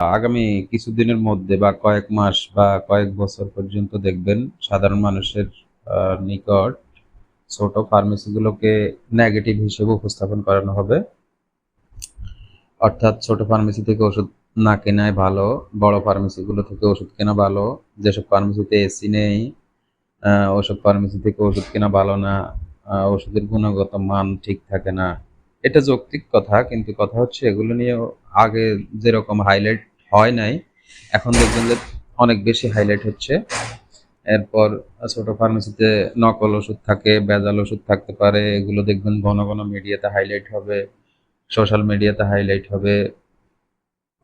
আগামী কিছুদিনের মধ্যে বা কয়েক মাস বা কয়েক বছর পর্যন্ত দেখবেন সাধারণ মানুষের নিকট ছোট ফার্মেসিগুলোকে নেগেটিভ হিসেবে উপস্থাপন করানো হবে। অর্থাৎ ছোট ফার্মেসি থেকে ওষুধ না কেনাই ভালো, বড় ফার্মেসিগুলো থেকে ওষুধ কেনা ভালো। যেসব ফার্মেসিতে এসি নেই, ওসব ফার্মেসি থেকে ওষুধ কেনা ভালো না। ওষুধের গুণগত মান ঠিক থাকে না। এটা যৌক্তিক কথা, কিন্তু কথা হচ্ছে এগুলো নিয়ে আগে যেরকম হাইলাইট হয় নাই, এখন দেখবেন যে অনেক বেশি হাইলাইট হচ্ছে। এরপর ছোট ফার্মেসিতে নকল ওষুধ থাকে, ভেজাল ওষুধ থাকতে পারে। এগুলো দেখবেন ঘন ঘন মিডিয়াতে হাইলাইট হবে, সোশ্যাল মিডিয়াতে হাইলাইট হবে,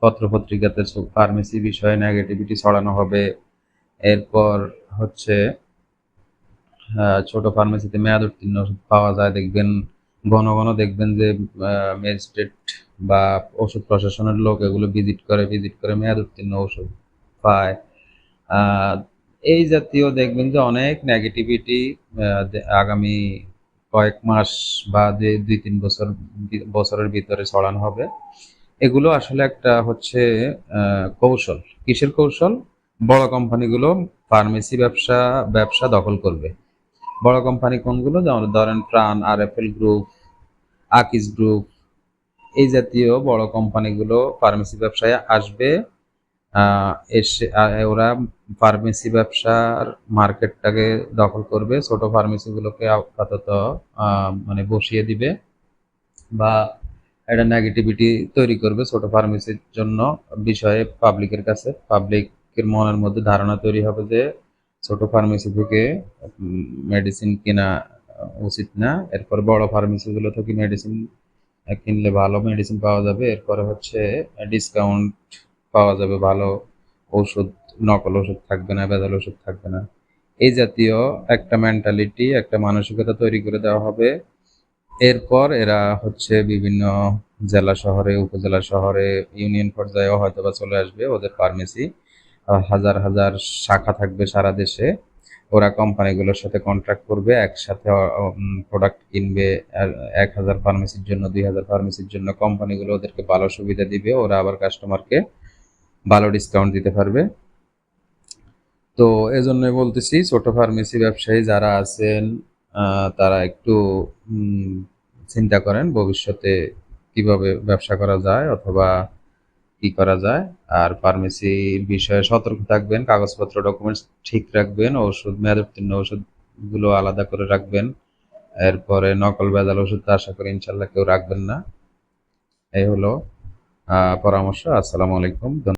পত্র-পত্রিকাতে ফার্মেসি বিষয়ে নেগেটিভিটি ছড়ানো হবে। এরপর হচ্ছে ছোট ফার্মেসিতে মেয়াদ উত্তীর্ণ ওষুধ পাওয়া যায় দেখবেন। ঘন ঘন দেখবেন যে ম্যাজিস্ট্রেট বা ওষুধ প্রশাসনের লোক এগুলো ভিজিট করে মেয়াদ উত্তীর্ণ ওষুধ পায়। আহ, এই জাতীয় দেখবেন যে অনেক নেগেটিভিটি আগামী কয়েক মাস বা যে 2-3 বছরের ভিতরে ছড়ানো হবে। এগুলো আসলে একটা হচ্ছে কৌশল। কিসের কৌশল? বড় কোম্পানিগুলো ফার্মেসি ব্যবসা দখল করবে। বড় কোম্পানি কোনগুলো? যেমন ধরেন প্রাণ, আরএফএল গ্রুপ, আকিস গ্রুপ, এই জাতীয় বড় কোম্পানিগুলো ফার্মেসি ব্যবসায় আসবে। এসে ওরা ফার্মেসি ব্যবসার মার্কেটটাকে দখল করবে, ছোট ফার্মেসিগুলোকে আপাতত মানে বসিয়ে দিবে বা একটা নেগেটিভিটি তৈরি করবে ছোট ফার্মেসির জন্য বিষয়ে পাবলিকের কাছে। পাবলিকের মনের মধ্যে ধারণা তৈরি হবে যে ছোট ফার্মেসি থেকে মেডিসিন কেনা উচিত না। এরপর বড় ফার্মেসিগুলো থেকে মেডিসিন কিনলে ভালো মেডিসিন পাওয়া যাবে। এরপরে হচ্ছে ডিসকাউন্ট পাওয়া যাবে, ভালো ওষুধ, নকল ওষুধ থাকবে না, ভেজাল ওষুধ থাকবে না। এই জাতীয় একটা মেন্টালিটি, একটা মানসিকতা তৈরি করে দেওয়া হবে। এরপর এরা হচ্ছে বিভিন্ন জেলা শহরে, উপজেলা শহরে, ইউনিয়ন পর্যায়েও হয়তোবা চলে আসবে ওদের ফার্মেসি। হাজার হাজার শাখা থাকবে সারা দেশে। ওরা কোম্পানিগুলোর সাথে কন্ট্রাক্ট করবে, একসাথে প্রোডাক্ট কিনবে। আর 1,000 ফার্মেসির জন্য, 2,000 ফার্মেসির জন্য কোম্পানিগুলো ওদেরকে ভালো সুবিধা দিবে, ওরা আবার কাস্টমারকে ভালো ডিসকাউন্ট দিতে পারবে। তো এজন্যই বলতেছি, ছোট ফার্মেসি ব্যবসায়ী যারা আছেন তারা একটু চিন্তা করেন ভবিষ্যতে কিভাবে ব্যবসা করা যায় অথবা কি করা যায়। আর ফার্মেসি বিষয়ে সতর্ক থাকবেন, কাগজপত্র ডকুমেন্টস ঠিক রাখবেন, ওষুধ মেয়াদ উত্তীর্ণ ওষুধগুলো আলাদা করে রাখবেন। এরপরে নকল ভেজাল ওষুধ তো আশা করি ইনশাল্লাহ কেউ রাখবেন না। এই হলো পরামর্শ। আসসালামু আলাইকুম।